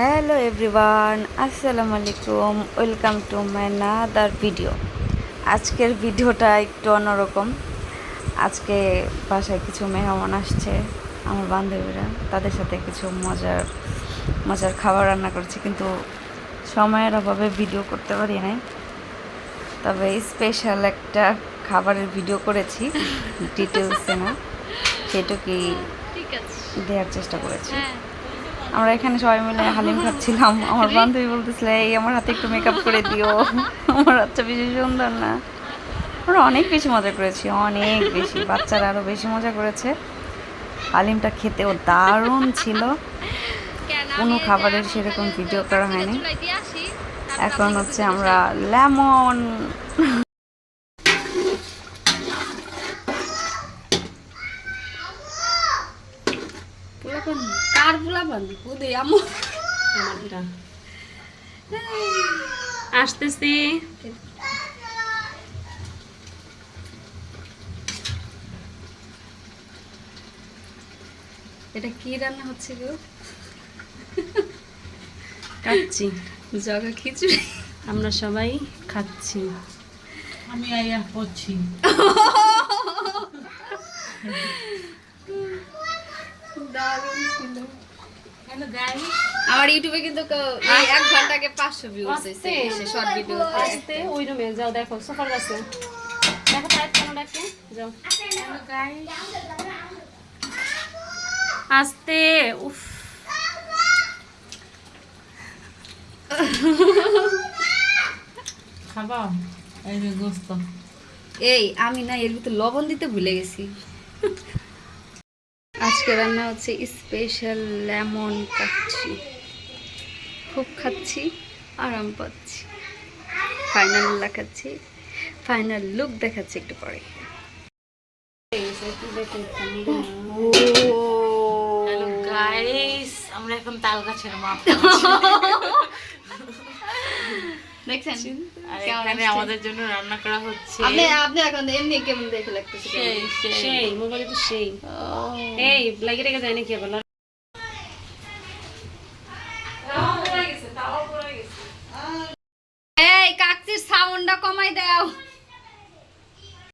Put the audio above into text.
Hello everyone, আসসালামু আলাইকুম। Welcome to my another video. আজকের ভিডিওটা একটু অন্যরকম। আজকে বাসায় কিছু মেহমান আসছে, আমার বান্ধবীরা। তাদের সাথে কিছু মজার মজার খাবার রান্না করছি, কিন্তু সময়ের অভাবে ভিডিও করতে পারি নাই। তবে স্পেশাল একটা খাবারের ভিডিও করেছি, ডিটেলসে না, সেটুকুই দেওয়ার চেষ্টা করেছি। আমরা এখানে সবাই মিলে হালিম খাচ্ছিলাম। আমার বান্ধবী বলতেছিল, এই আমার হাতে একটু মেকআপ করে দিও, আমার বাচ্চা বেশি সুন্দর না। আমরা অনেক বেশি মজা করেছি, অনেক বেশি। বাচ্চারা আরও বেশি মজা করেছে। হালিমটা খেতেও দারুণ ছিল। কোনো খাবারের সেরকম ভিডিও করা হয়নি। এখন হচ্ছে আমরা লেমন কার পোলাপান ওদে আমু আসতেছি। এটা কি রান্না হচ্ছে গো? খাচ্ছি, জগা খিচুড়ি। আমরা সবাই খাচ্ছি। আমি আইয়া করছি। দারুণ ছিল। হ্যালো গাইস, আমার ইউটিউবে কিন্তু 1 ঘন্টাকে 500 ভিউজ হইছে শর্ট ভিডিও। আসতে ওই রুমে যাও, দেখো সোফার কাছে দেখো টাইপ কেন ডাকে, যাও। হ্যালো গাইস, আসতে উফ খাবা? এই যে গোস্ত। এই আমি না এর ভিতর লবণ দিতে ভুলে গেছি। আজকে রান্না হচ্ছে স্পেশাল লেমন কাচ্ছি। খুব খাচ্ছি, আরাম পাচ্ছি। ফাইনাল দেখাচ্ছি, ফাইনাল লুক দেখাচ্ছি একটু পরে। হ্যালো গাইস, আমরা এখন তাল গাছের মাপ দেখছেন আর এখানে আমাদের জন্য রান্না করা হচ্ছে। আপনি এখন এমনি কেমন দেখে লাগতেছে? সেই মোবাইলে তো সেই এই লাগিয়ে রেখে যায় নাকি আবার? এই কাকচির সাউন্ডটা কমাই দাও।